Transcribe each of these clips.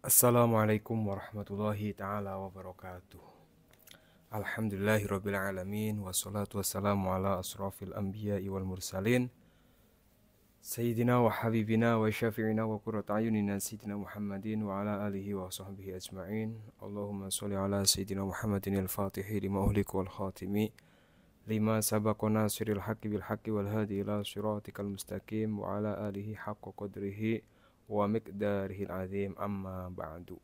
Assalamualaikum warahmatullahi ta'ala wabarakatuh. Alhamdulillahirrabbilalamin. Wassalatu wassalamu ala asrafil anbiya'i wal mursalin Sayyidina wa habibina wa syafi'ina wa qurrata ayunina Sayyidina Muhammadin wa ala alihi wa sahbihi ajma'in. Allahumma sholli ala Sayyidina Muhammadin al-fatihi lima uhliku wal khatimi lima sabaqona siril haqqi bil haqqi wal hadi ila siratikal mustaqim wa ala alihi haqqa qadrihi wa miqdarihil azim, amma ba'du.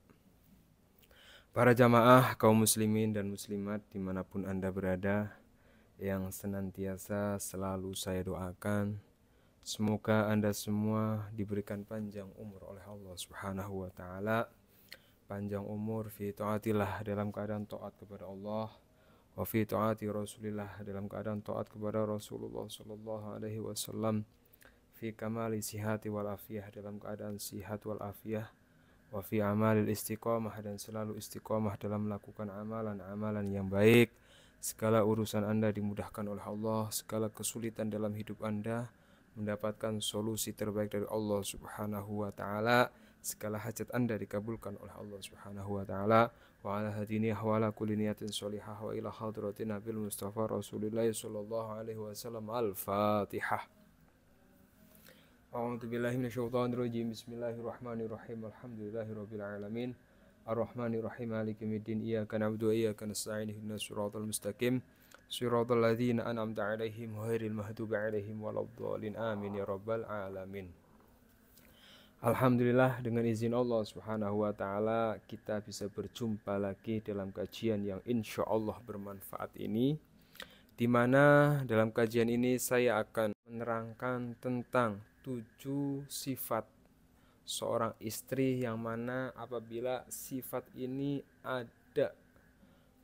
Para jamaah kaum muslimin dan muslimat dimanapun Anda berada, yang senantiasa selalu saya doakan, semoga Anda semua diberikan panjang umur oleh Allah Subhanahu wa taala. Panjang umur fi taatillah, dalam keadaan taat kepada Allah, wa fi taati Rasulillah, dalam keadaan taat kepada Rasulullah sallallahu alaihi wasallam, fi kamali sihati wal afiyah, dalam keadaan sihat wal afiyah, wa fi amalil istiqomah, dan selalu istiqomah dalam melakukan amalan-amalan yang baik. Segala urusan Anda dimudahkan oleh Allah, segala kesulitan dalam hidup Anda mendapatkan solusi terbaik dari Allah Subhanahu wa taala. Segala hajat Anda dikabulkan oleh Allah Subhanahu wa taala. Wa ala hadini wa ala kulli niyatin sholihah wa ila hadratin Nabil Mustafa Rasulullah sallallahu alaihi wasallam. Al-Fatihah. A'udzu billahi minasyaitonir rajim. Bismillahirrahmanirrahim. Alhamdulillahirabbil alamin. Arrahmanir rahim. Maliki yaumiddin. Iyyaka na'budu wa iyyaka nasta'in. Ihdinas siratal mustaqim. Shiratal ladzina an'amta 'alaihim ghairil maghdubi 'alaihim waladdallin. Amin ya rabbal alamin. Alhamdulillah, dengan izin Allah Subhanahu wa taala kita bisa berjumpa lagi dalam kajian yang insyaallah bermanfaat ini, di mana dalam kajian ini saya akan menerangkan tentang 7 sifat seorang istri, yang mana apabila sifat ini ada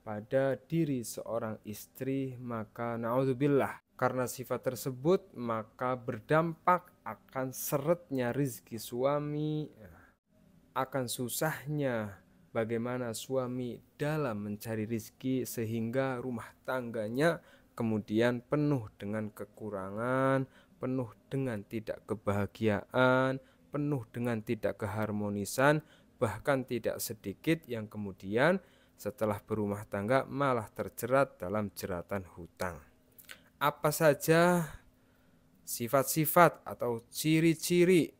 pada diri seorang istri, maka naudzubillah, karena sifat tersebut maka berdampak akan seretnya rizki suami, akan susahnya bagaimana suami dalam mencari rizki, sehingga rumah tangganya kemudian penuh dengan kekurangan, penuh dengan tidak kebahagiaan, penuh dengan tidak keharmonisan, bahkan tidak sedikit yang kemudian setelah berumah tangga malah terjerat dalam jeratan hutang. Apa saja sifat-sifat atau ciri-ciri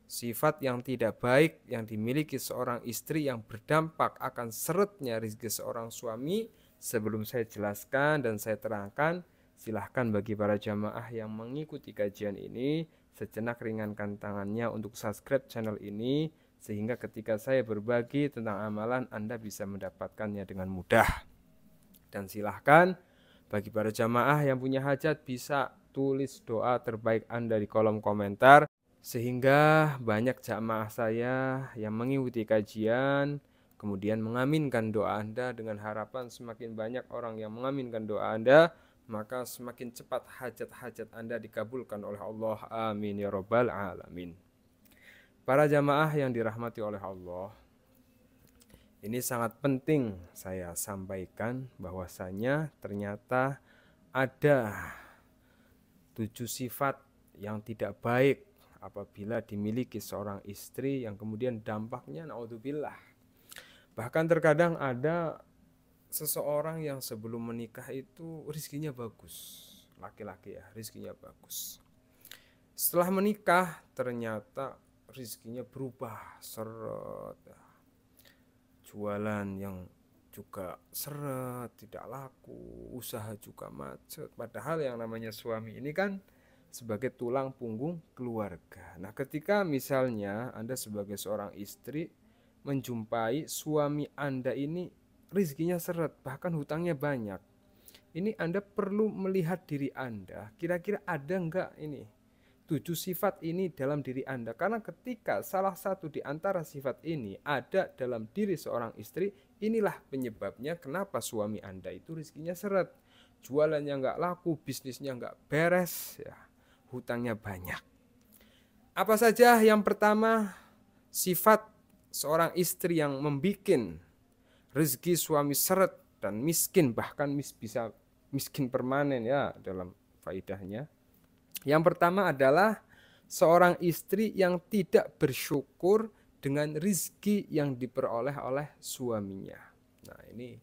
sifat yang tidak baik yang dimiliki seorang istri yang berdampak akan seretnya rezeki seorang suami? Sebelum saya jelaskan dan saya terangkan, silahkan bagi para jamaah yang mengikuti kajian ini sejenak ringankan tangannya untuk subscribe channel ini, sehingga ketika saya berbagi tentang amalan Anda bisa mendapatkannya dengan mudah. Dan silahkan bagi para jamaah yang punya hajat bisa tulis doa terbaik Anda di kolom komentar, sehingga banyak jamaah saya yang mengikuti kajian kemudian mengaminkan doa Anda. Dengan harapan semakin banyak orang yang mengaminkan doa Anda, maka semakin cepat hajat-hajat Anda dikabulkan oleh Allah. Amin ya rabbal alamin. Para jamaah yang dirahmati oleh Allah, ini sangat penting saya sampaikan bahwasanya ternyata ada 7 sifat yang tidak baik apabila dimiliki seorang istri, yang kemudian dampaknya naudzubillah. Bahkan terkadang ada seseorang yang sebelum menikah itu rizkinya bagus, laki-laki ya, rizkinya bagus. Setelah menikah ternyata rizkinya berubah, seret, jualan yang juga seret, tidak laku, usaha juga macet. Padahal yang namanya suami ini kan sebagai tulang punggung keluarga. Nah, ketika misalnya Anda sebagai seorang istri menjumpai suami Anda ini rizkinya seret, bahkan hutangnya banyak, ini Anda perlu melihat diri Anda, kira-kira ada enggak ini 7 sifat ini dalam diri Anda. Karena ketika salah satu di antara sifat ini ada dalam diri seorang istri, inilah penyebabnya kenapa suami Anda itu rizkinya seret, jualannya nggak laku, bisnisnya nggak beres, ya, hutangnya banyak. Apa saja? Yang pertama, sifat seorang istri yang membuat rezeki suami seret dan miskin, bahkan bisa miskin permanen ya dalam faidahnya. Yang pertama adalah seorang istri yang tidak bersyukur dengan rizki yang diperoleh oleh suaminya. Nah ini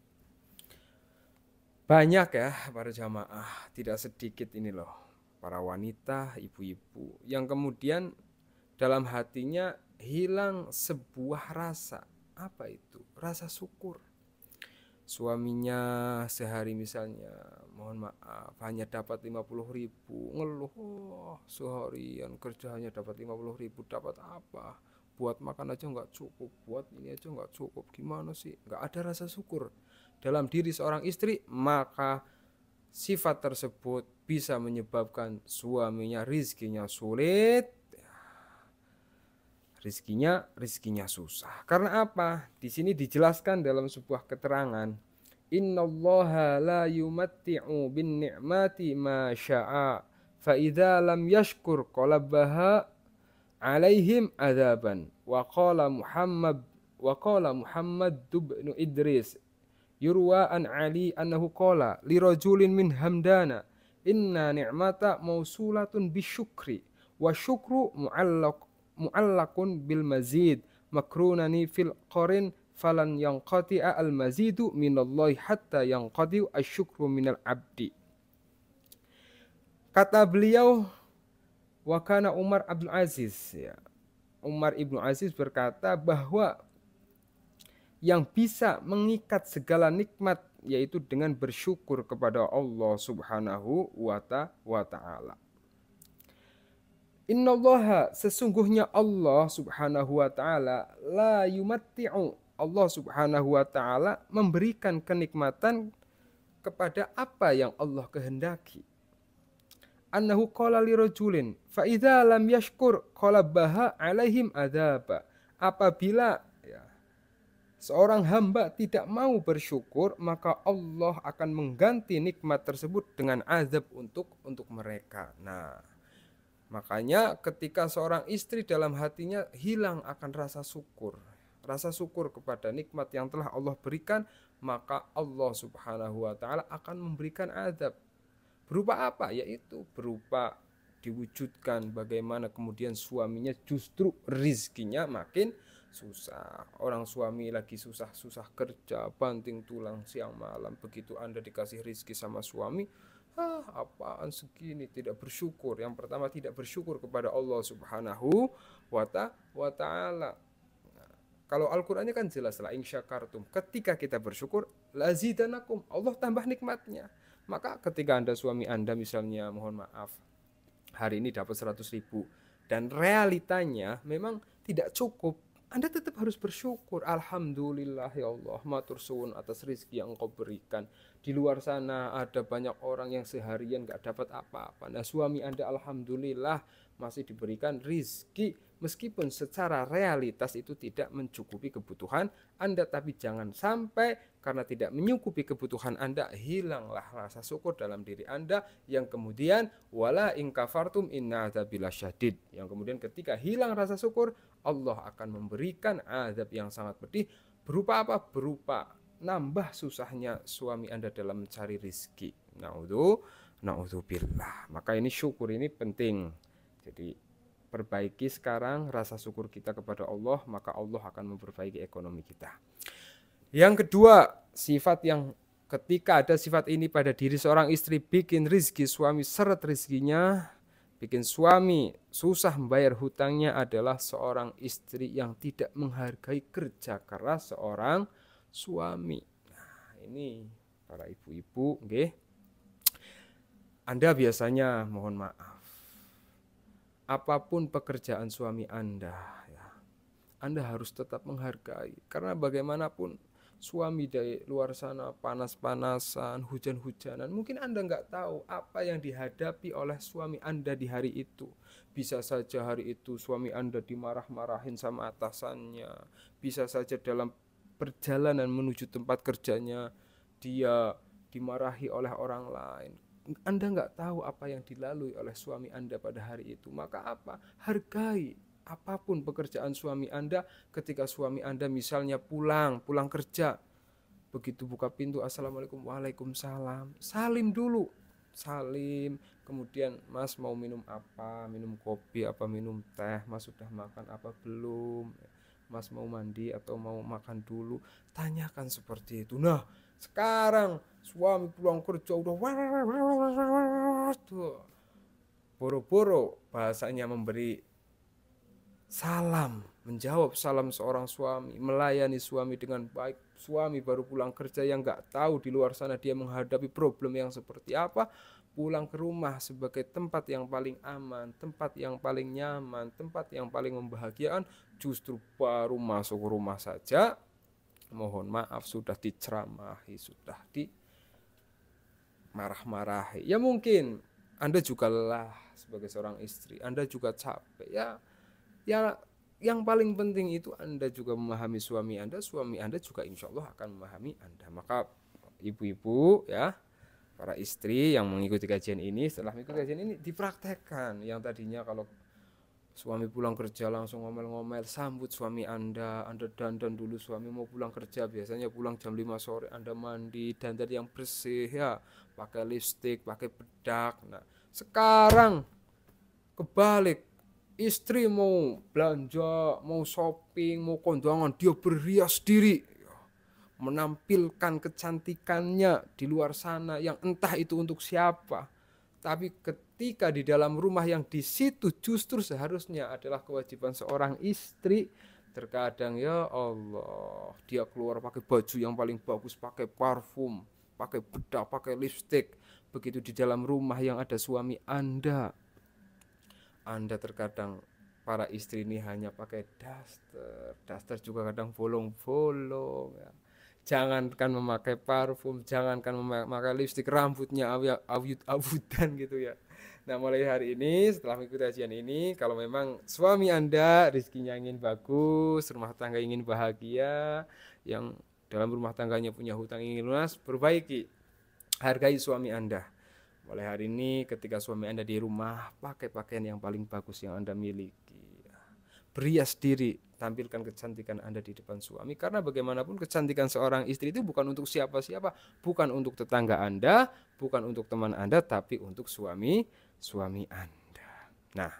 banyak ya para jamaah, tidak sedikit ini loh para wanita, ibu-ibu yang kemudian dalam hatinya hilang sebuah rasa. Apa itu? Rasa syukur. Suaminya sehari misalnya, mohon maaf, hanya dapat 50.000, ngeluh, oh, seharian kerja hanya dapat 50.000, dapat apa? Buat makan aja nggak cukup, buat ini aja nggak cukup, gimana sih? Nggak ada rasa syukur dalam diri seorang istri, maka sifat tersebut bisa menyebabkan suaminya rizkinya sulit, rizkinya susah. Karena apa? Di sini dijelaskan dalam sebuah keterangan, innallaha la yumatti'u bin ni'mati ma sya'a fa idza lam yashkur qalabaha alaihim adzaban wa qala Muhammad ibn Idris yurwa an Ali annahu qala li rajulin min Hamdana inna ni'mata mausulatun bisyukri wa syukru mu'allakun bil mazid makrunani fil qarin falan yanqati'a al mazidu minallahi hatta yanqati'u asyukru minal abdi. Kata beliau, wa kana Umar Abdul Aziz, ya. Umar Ibnu Aziz berkata bahwa yang bisa mengikat segala nikmat yaitu dengan bersyukur kepada Allah Subhanahu wa ta'ala. Innallaha, sesungguhnya Allah Subhanahu wa ta'ala, la yumatti'u, Allah Subhanahu wa ta'ala memberikan kenikmatan kepada apa yang Allah kehendaki. Annahu qala li rajulin fa idza lam yashkur qalabaha alaihim adzaba. Apabila seorang hamba tidak mau bersyukur, maka Allah akan mengganti nikmat tersebut dengan azab untuk mereka. Nah, makanya ketika seorang istri dalam hatinya hilang akan rasa syukur kepada nikmat yang telah Allah berikan, maka Allah Subhanahu wa ta'ala akan memberikan azab. Berupa apa? Yaitu berupa diwujudkan bagaimana kemudian suaminya justru rizkinya makin susah. Orang suami lagi susah-susah kerja, banting tulang siang malam. Begitu Anda dikasih rizki sama suami, apaan segini, tidak bersyukur. Yang pertama, tidak bersyukur kepada Allah Subhanahu wa ta'ala. Kalau Al-Qur'annya kan jelas lah, insyakartum, ketika kita bersyukur, lazidanakum, Allah tambah nikmatnya. Maka ketika Anda, suami Anda misalnya, mohon maaf, hari ini dapat 100.000 dan realitanya memang tidak cukup, Anda tetap harus bersyukur. Alhamdulillah ya Allah, matur suwun atas rezeki yang Engkau berikan. Di luar sana ada banyak orang yang seharian gak dapat apa-apa. Nah, suami Anda alhamdulillah masih diberikan rezeki, meskipun secara realitas itu tidak mencukupi kebutuhan Anda. Tapi jangan sampai karena tidak mencukupi kebutuhan Anda, hilanglah rasa syukur dalam diri Anda, yang kemudian wala in kafartum inna adzabil syadid, yang kemudian ketika hilang rasa syukur, Allah akan memberikan azab yang sangat pedih. Berupa apa? Berupa nambah susahnya suami Anda dalam mencari rizki. Na'udzubillah. Maka ini syukur ini penting. Jadi perbaiki sekarang rasa syukur kita kepada Allah, maka Allah akan memperbaiki ekonomi kita. Yang kedua, sifat yang ketika ada sifat ini pada diri seorang istri, bikin rizki suami seret rizkinya, bikin suami susah membayar hutangnya, adalah seorang istri yang tidak menghargai kerja keras seorang suami. Nah, ini para ibu-ibu, nggih. Anda biasanya, mohon maaf, apapun pekerjaan suami Anda, ya, Anda harus tetap menghargai. Karena bagaimanapun suami dari luar sana panas-panasan, hujan-hujanan, mungkin Anda nggak tahu apa yang dihadapi oleh suami Anda di hari itu. Bisa saja hari itu suami Anda dimarah-marahin sama atasannya. Bisa saja dalam perjalanan menuju tempat kerjanya dia dimarahi oleh orang lain. Anda nggak tahu apa yang dilalui oleh suami Anda pada hari itu. Maka apa? Hargai apapun pekerjaan suami Anda. Ketika suami Anda misalnya pulang kerja, begitu buka pintu, assalamualaikum, waalaikumsalam, salim dulu, salim. Kemudian, Mas mau minum apa? Minum kopi apa minum teh? Mas sudah makan apa belum? Mas mau mandi atau mau makan dulu, tanyakan seperti itu. Nah, sekarang suami pulang kerja udah boro-boro bahasanya memberi salam, menjawab salam seorang suami, melayani suami dengan baik. Suami baru pulang kerja yang nggak tahu di luar sana dia menghadapi problem yang seperti apa, pulang ke rumah sebagai tempat yang paling aman, tempat yang paling nyaman, tempat yang paling membahagiakan, justru baru masuk rumah saja, mohon maaf sudah diceramahi, sudah dimarah-marahi. Ya mungkin Anda juga lelah sebagai seorang istri, Anda juga capek ya. Ya, yang paling penting itu Anda juga memahami suami Anda juga insya Allah akan memahami Anda. Maka ibu-ibu ya, para istri yang mengikuti kajian ini, setelah mengikuti kajian ini dipraktekkan. Yang tadinya kalau suami pulang kerja langsung ngomel-ngomel, sambut suami Anda dandan dulu, suami mau pulang kerja, biasanya pulang jam 5 sore, Anda mandi, dandan yang bersih ya, pakai lipstik, pakai bedak. Nah, sekarang kebalik, istri mau belanja, mau shopping, mau kondangan, dia berhias diri, menampilkan kecantikannya di luar sana yang entah itu untuk siapa. Tapi ketika di dalam rumah yang di situ justru seharusnya adalah kewajiban seorang istri, terkadang ya Allah, dia keluar pakai baju yang paling bagus, pakai parfum, pakai bedak, pakai lipstik. Begitu di dalam rumah yang ada suami Anda terkadang para istri ini hanya pakai daster juga kadang bolong-bolong ya. Jangankan memakai parfum, jangankan memakai lipstik, rambutnya awut-awutan gitu ya. Nah, mulai hari ini setelah mengikuti kajian ini, kalau memang suami Anda rezekinya ingin bagus, rumah tangga ingin bahagia, yang dalam rumah tangganya punya hutang ingin lunas, perbaiki, hargai suami Anda. Mulai hari ini ketika suami Anda di rumah, pakai pakaian yang paling bagus yang Anda miliki. Berias diri, tampilkan kecantikan Anda di depan suami. Karena bagaimanapun kecantikan seorang istri itu bukan untuk siapa-siapa, bukan untuk tetangga Anda, bukan untuk teman Anda, tapi untuk suami Anda. Nah,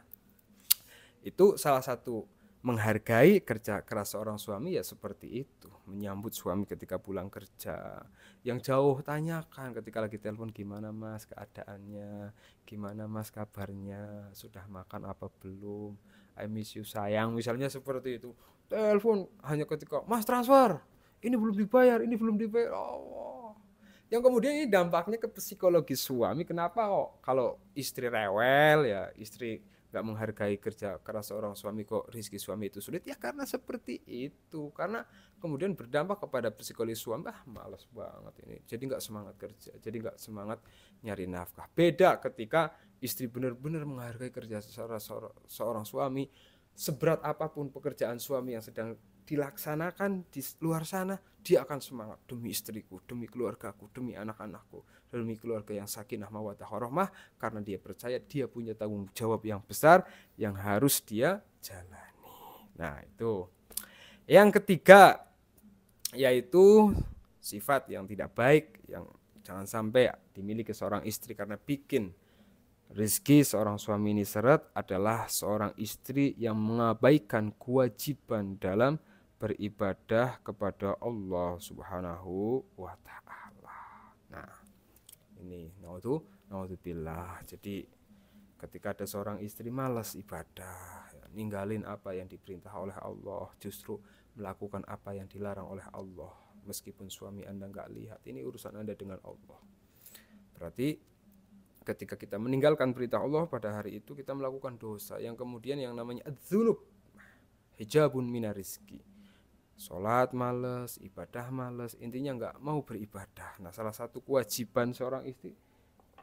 itu salah satu menghargai kerja keras seorang suami ya seperti itu, menyambut suami ketika pulang kerja. Yang jauh tanyakan ketika lagi telepon, gimana Mas keadaannya, gimana Mas kabarnya, sudah makan apa belum, I miss you sayang, misalnya seperti itu. Telepon hanya ketika Mas transfer, ini belum dibayar, oh. Yang kemudian ini dampaknya ke psikologi suami. Kenapa kok kalau istri rewel ya, istri gak menghargai kerja keras seorang suami, kok rezeki suami itu sulit? Ya karena seperti itu. Karena kemudian berdampak kepada psikologi suami, malas banget ini, jadi gak semangat kerja, jadi gak semangat nyari nafkah. Beda ketika istri benar-benar menghargai kerja seorang suami, seberat apapun pekerjaan suami yang sedang dilaksanakan di luar sana, dia akan semangat, demi istriku, demi keluargaku, demi anak-anakku, demi keluarga yang sakinah mawaddah warahmah, karena dia percaya dia punya tanggung jawab yang besar yang harus dia jalani. Nah, itu yang ketiga, yaitu sifat yang tidak baik yang jangan sampai dimiliki seorang istri karena bikin rezeki seorang suami ini seret, adalah seorang istri yang mengabaikan kewajiban dalam beribadah kepada Allah Subhanahu wa Ta'ala. Nah, ini naudzubillah. Jadi ketika ada seorang istri malas ibadah, ninggalin apa yang diperintah oleh Allah, justru melakukan apa yang dilarang oleh Allah, meskipun suami Anda nggak lihat, ini urusan Anda dengan Allah. Berarti ketika kita meninggalkan perintah Allah pada hari itu, kita melakukan dosa yang kemudian yang namanya adzunub, hijabun minar rizki. Sholat males, ibadah males, intinya nggak mau beribadah. Nah, salah satu kewajiban seorang istri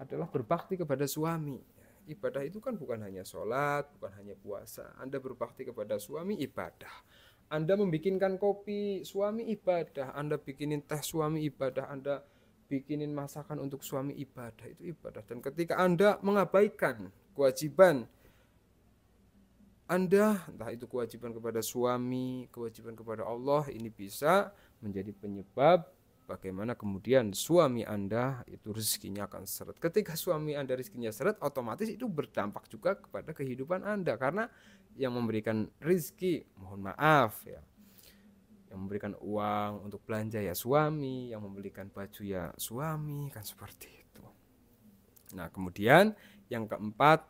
adalah berbakti kepada suami. Ibadah itu kan bukan hanya sholat, bukan hanya puasa. Anda berbakti kepada suami, ibadah. Anda membikinkan kopi, suami, ibadah. Anda bikinin teh, suami, ibadah. Anda bikinin masakan untuk suami, ibadah. Itu ibadah. Dan ketika Anda mengabaikan kewajiban Anda, entah itu kewajiban kepada suami, kewajiban kepada Allah, ini bisa menjadi penyebab bagaimana kemudian suami Anda itu rezekinya akan seret. Ketika suami Anda rezekinya seret, otomatis itu berdampak juga kepada kehidupan Anda, karena yang memberikan rezeki, mohon maaf ya, memberikan uang untuk belanja ya suami, yang membelikan baju ya suami, kan seperti itu. Nah, kemudian yang keempat,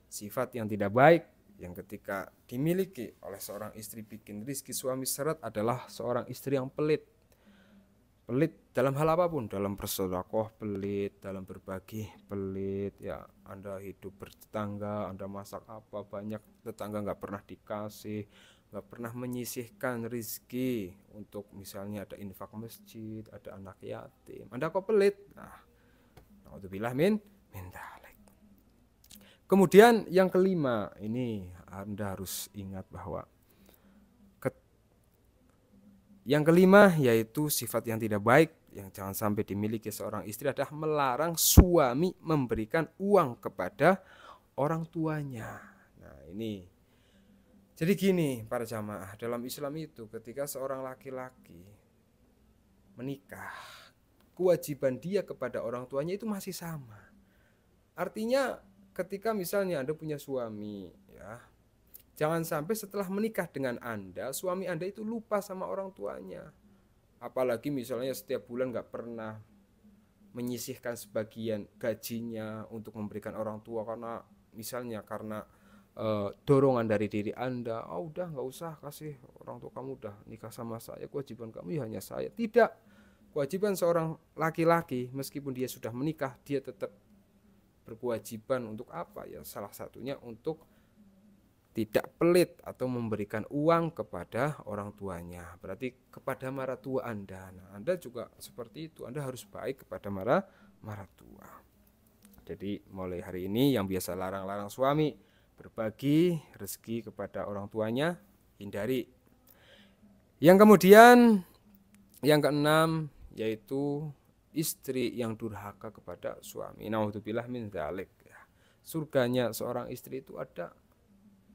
sifat yang tidak baik yang ketika dimiliki oleh seorang istri bikin rizki suami seret adalah seorang istri yang pelit. Pelit dalam hal apapun, dalam bersedekah pelit, dalam berbagi pelit, ya Anda hidup bertetangga, Anda masak apa banyak, tetangga nggak pernah dikasih, nggak pernah menyisihkan rizki untuk misalnya ada infak masjid, ada anak yatim, Anda kok pelit. Nah, naudzubillah min dzalik. Kemudian yang kelima, ini Anda harus ingat bahwa yang kelima yaitu sifat yang tidak baik yang jangan sampai dimiliki seorang istri adalah melarang suami memberikan uang kepada orang tuanya. Nah, ini. Jadi gini para jamaah, dalam Islam itu ketika seorang laki-laki menikah, kewajiban dia kepada orang tuanya itu masih sama. Artinya ketika misalnya Anda punya suami, ya, jangan sampai setelah menikah dengan Anda, suami Anda itu lupa sama orang tuanya. Apalagi misalnya setiap bulan nggak pernah menyisihkan sebagian gajinya untuk memberikan orang tua karena misalnya karena dorongan dari diri Anda, udah nggak usah kasih, orang tua kamu udah nikah sama saya, kewajiban kamu ya hanya saya. Tidak, kewajiban seorang laki-laki meskipun dia sudah menikah, dia tetap berkewajiban untuk apa ya, salah satunya untuk tidak pelit atau memberikan uang kepada orang tuanya, berarti kepada maratua Anda. Nah, Anda juga seperti itu, Anda harus baik kepada maratua. Jadi mulai hari ini yang biasa larang-larang suami berbagi rezeki kepada orang tuanya, hindari. Yang kemudian yang keenam yaitu istri yang durhaka kepada suami. Naudzubillah min dzalik. Surganya seorang istri itu ada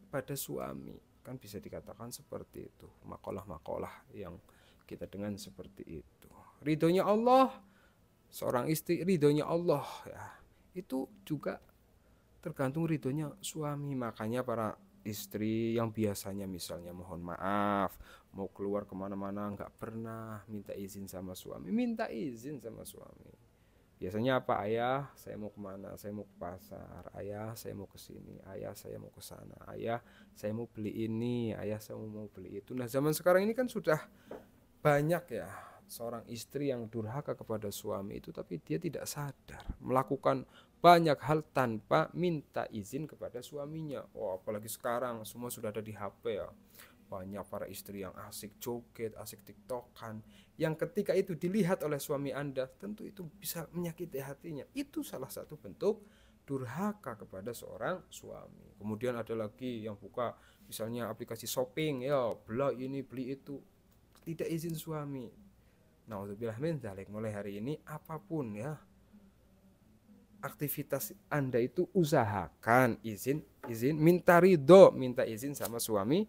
pada suami, kan bisa dikatakan seperti itu, makalah-makalah yang kita dengar seperti itu. Ridhonya Allah, seorang istri ridhonya Allah ya, itu juga tergantung ridhonya suami. Makanya para istri yang biasanya misalnya mohon maaf mau keluar kemana-mana nggak pernah minta izin sama suami, minta izin sama suami. Biasanya apa? Ayah, saya mau kemana? Saya mau ke pasar. Ayah, saya mau ke sini. Ayah, saya mau ke sana. Ayah, saya mau beli ini. Ayah, saya mau beli itu. Nah, zaman sekarang ini kan sudah banyak ya seorang istri yang durhaka kepada suami itu, tapi dia tidak sadar melakukan banyak hal tanpa minta izin kepada suaminya. Apalagi sekarang semua sudah ada di HP ya. Banyak para istri yang asik joget, asik tiktokan, yang ketika itu dilihat oleh suami Anda, tentu itu bisa menyakiti hatinya. Itu salah satu bentuk durhaka kepada seorang suami. Kemudian ada lagi yang buka misalnya aplikasi shopping, ya beli ini beli itu, tidak izin suami. Naudzubillah min dzalik. Mulai hari ini apapun ya aktivitas Anda itu usahakan izin minta ridho, minta izin sama suami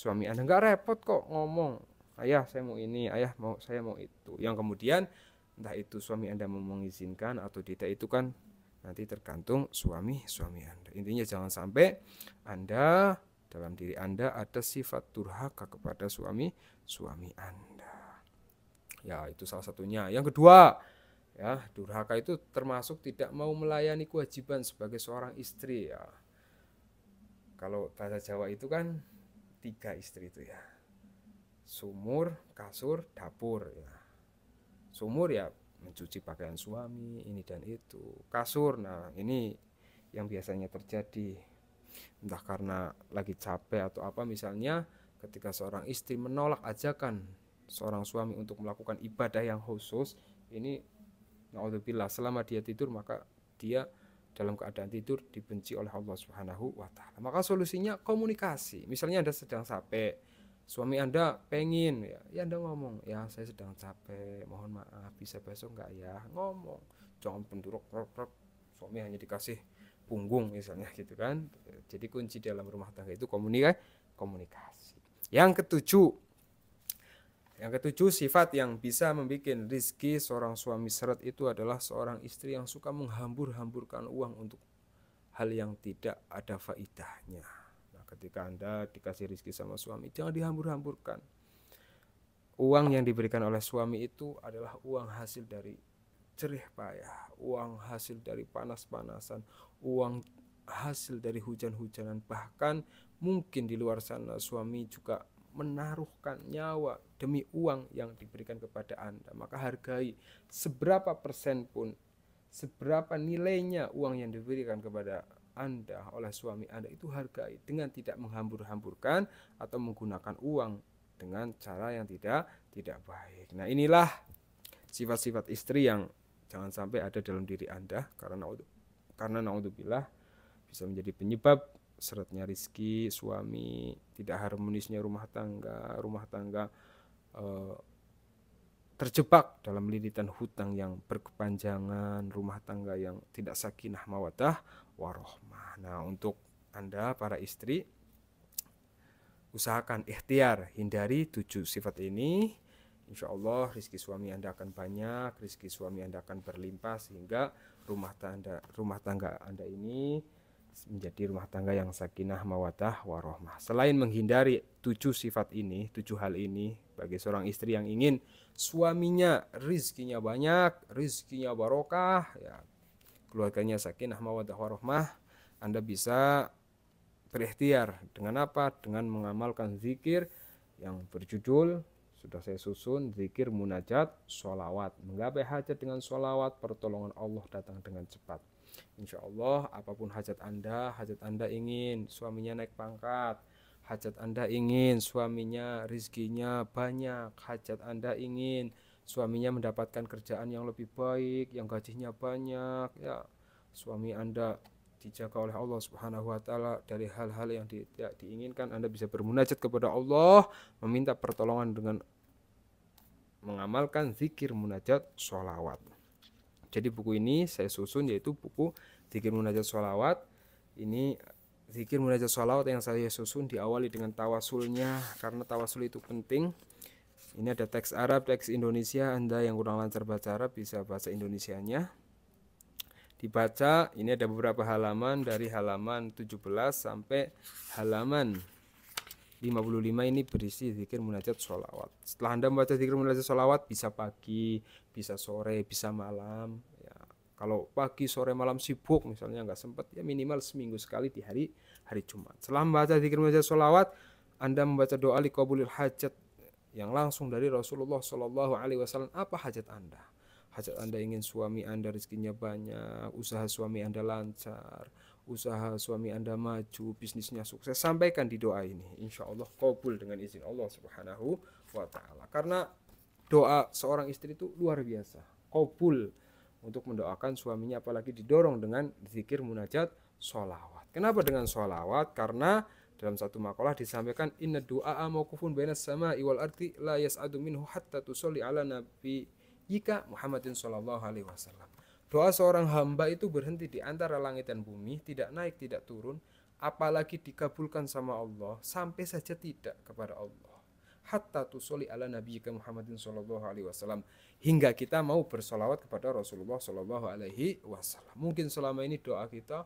Anda. Nggak repot kok ngomong, ayah saya mau ini, ayah saya mau itu. Yang kemudian entah itu suami Anda mau mengizinkan atau tidak, itu kan nanti tergantung suami Anda. Intinya jangan sampai Anda dalam diri Anda ada sifat durhaka kepada suami Anda. Ya, itu salah satunya. Yang kedua, ya, durhaka itu termasuk tidak mau melayani kewajiban sebagai seorang istri ya. Kalau bahasa Jawa itu kan 3 istri itu ya. Sumur, kasur, dapur ya. Sumur ya mencuci pakaian suami, ini dan itu. Kasur, nah ini yang biasanya terjadi. Entah karena lagi capek atau apa, misalnya ketika seorang istri menolak ajakan seorang suami untuk melakukan ibadah yang khusus, ini naudzubillah, selama dia tidur maka dia dalam keadaan tidur dibenci oleh Allah Subhanahu wa taala. Maka solusinya komunikasi. Misalnya Anda sedang capek, suami Anda pengen ya Anda ngomong, ya saya sedang capek, mohon maaf bisa besok enggak ya, ngomong. Jangan penduruk suami hanya dikasih punggung misalnya gitu kan. Jadi kunci dalam rumah tangga itu komunikasi. Yang ketujuh, sifat yang bisa membuat rizki seorang suami seret itu adalah seorang istri yang suka menghambur-hamburkan uang untuk hal yang tidak ada faidahnya. Nah, ketika Anda dikasih rizki sama suami, jangan dihambur-hamburkan. uang yang diberikan oleh suami itu adalah uang hasil dari jerih payah, uang hasil dari panas-panasan, uang hasil dari hujan-hujanan, bahkan mungkin di luar sana suami juga menaruhkan nyawa demi uang yang diberikan kepada Anda. Maka hargai seberapa persen pun, seberapa nilainya uang yang diberikan kepada Anda oleh suami Anda, itu hargai dengan tidak menghambur-hamburkan atau menggunakan uang dengan cara yang tidak baik. Nah, inilah sifat-sifat istri yang jangan sampai ada dalam diri Anda, karena naudzubillah bisa menjadi penyebab seretnya rizki suami, tidak harmonisnya rumah tangga terjebak dalam lilitan hutang yang berkepanjangan, rumah tangga yang tidak sakinah mawaddah warohmah. Nah, untuk Anda para istri, usahakan ikhtiar hindari 7 sifat ini. Insya Allah rizki suami Anda akan banyak, rizki suami Anda akan berlimpah, sehingga rumah tangga Anda ini menjadi rumah tangga yang sakinah mawaddah warohmah. Selain menghindari 7 sifat ini, 7 hal ini, bagi seorang istri yang ingin suaminya rizkinya banyak, rizkinya barokah, ya, keluarganya sakinah mawaddah warohmah, Anda bisa berikhtiar dengan apa? Dengan mengamalkan zikir yang berjudul, sudah saya susun, zikir munajat sholawat. Menggapai hajat dengan sholawat, pertolongan Allah datang dengan cepat. Insya Allah apapun hajat Anda ingin suaminya naik pangkat, hajat Anda ingin suaminya rizkinya banyak, hajat Anda ingin suaminya mendapatkan kerjaan yang lebih baik, yang gajinya banyak, ya, suami Anda dijaga oleh Allah Subhanahu wa taala dari hal-hal yang tidak diinginkan, Anda bisa bermunajat kepada Allah, meminta pertolongan dengan mengamalkan zikir munajat sholawat. Jadi buku ini saya susun, yaitu buku zikir munajat sholawat. Ini zikir munajat sholawat yang saya susun diawali dengan tawasulnya, karena tawasul itu penting. Ini ada teks Arab, teks Indonesia. Anda yang kurang lancar baca Arab bisa bahasa Indonesianya. Dibaca, ini ada beberapa halaman, dari halaman 17 sampai halaman 55 ini berisi zikir munajat sholawat. Setelah Anda membaca zikir munajat sholawat, bisa pagi, bisa sore, bisa malam, ya. Kalau pagi, sore, malam sibuk misalnya nggak sempat, ya minimal seminggu sekali di hari Jumat. Setelah membaca zikir munajat sholawat, Anda membaca doa liqabulil hajat yang langsung dari Rasulullah Shallallahu Alaihi Wasallam. Apa hajat Anda? Hajat Anda ingin suami Anda rezekinya banyak, usaha suami Anda lancar, usaha suami Anda maju, bisnisnya sukses. Sampaikan di doa ini, insya Allah kabul dengan izin Allah Subhanahu wa ta'ala. Karena doa seorang istri itu luar biasa, kabul untuk mendoakan suaminya, apalagi didorong dengan zikir munajat sholawat. Kenapa dengan sholawat? Karena dalam satu makalah disampaikan, inna du'a mauqufun bainas sama'i wal ardi la yas'adu minhu hatta tusolli ala nabiyyika Muhammadin sallallahu alaihi wasallam. Doa seorang hamba itu berhenti di antara langit dan bumi, tidak naik, tidak turun, apalagi dikabulkan sama Allah, sampai saja tidak kepada Allah. Hatta tusoli ala nabiyyika Muhammadin sallallahu alaihi wasallam, hingga kita mau bersolawat kepada Rasulullah sallallahu alaihi wasallam. Mungkin selama ini doa kita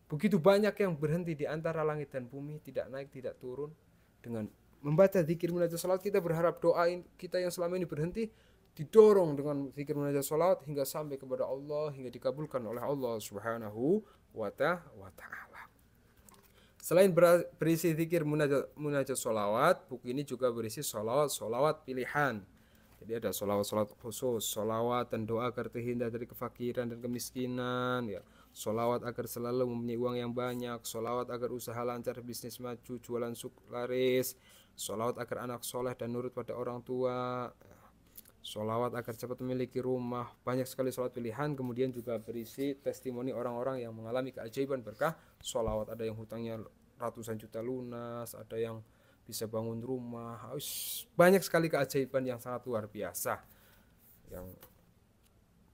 begitu banyak yang berhenti di antara langit dan bumi, tidak naik, tidak turun. Dengan membaca zikir munajat sholawat, kita berharap doa kita yang selama ini berhenti didorong dengan zikir munajat sholawat hingga sampai kepada Allah, hingga dikabulkan oleh Allah Subhanahu wa ta'ala. Selain berisi zikir munajat sholawat, buku ini juga berisi sholawat pilihan. Jadi ada sholawat khusus, sholawat dan doa agar terhindar dari kefakiran dan kemiskinan, ya. Sholawat agar selalu mempunyai uang yang banyak, sholawat agar usaha lancar, bisnis maju, jualan laris, sholawat agar anak soleh dan nurut pada orang tua, sholawat agar cepat memiliki rumah. Banyak sekali sholawat pilihan. Kemudian juga berisi testimoni orang-orang yang mengalami keajaiban berkah sholawat. Ada yang hutangnya ratusan juta lunas, ada yang bisa bangun rumah. Banyak sekali keajaiban yang sangat luar biasa. Yang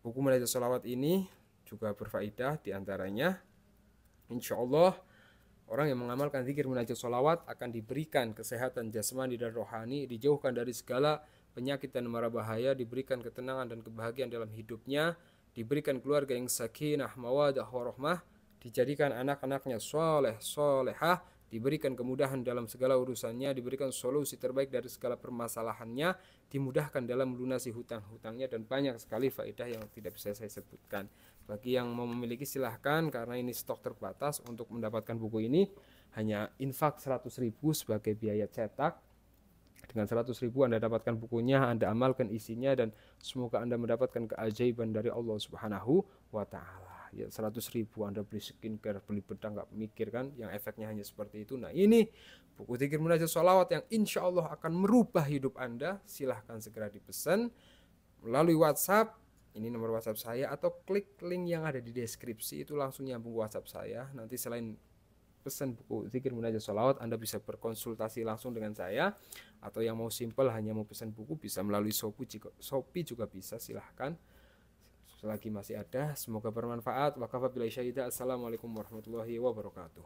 buku munajat sholawat ini juga berfaedah, diantaranya insya Allah orang yang mengamalkan zikir munajat sholawat akan diberikan kesehatan jasmani dan rohani, dijauhkan dari segala penyakit dan mara bahaya, diberikan ketenangan dan kebahagiaan dalam hidupnya, diberikan keluarga yang sakinah mawaddah warohmah, dijadikan anak-anaknya soleh solehah, diberikan kemudahan dalam segala urusannya, diberikan solusi terbaik dari segala permasalahannya, dimudahkan dalam melunasi hutang-hutangnya, dan banyak sekali faedah yang tidak bisa saya sebutkan. Bagi yang mau memiliki silahkan, karena ini stok terbatas. Untuk mendapatkan buku ini hanya infak 100.000 sebagai biaya cetak. Dengan 100.000 Anda dapatkan bukunya, Anda amalkan isinya, dan semoga Anda mendapatkan keajaiban dari Allah Subhanahu wa Ta'ala. Ya, 100.000 Anda beli skincare, beli bedak, nggak mikir kan, yang efeknya hanya seperti itu. Nah, ini buku Dzikir Munajat Sholawat yang insya Allah akan merubah hidup Anda. Silahkan segera dipesan melalui WhatsApp. Ini nomor WhatsApp saya, atau klik link yang ada di deskripsi, itu langsung nyambung ke WhatsApp saya. Nanti selain pesan buku Dzikir Munajat Sholawat, Anda bisa berkonsultasi langsung dengan saya, atau yang mau simple hanya mau pesan buku bisa melalui Shopee juga bisa, silahkan. Selagi masih ada, semoga bermanfaat. Wa kafa billahi syahida. Assalamualaikum warahmatullahi wabarakatuh.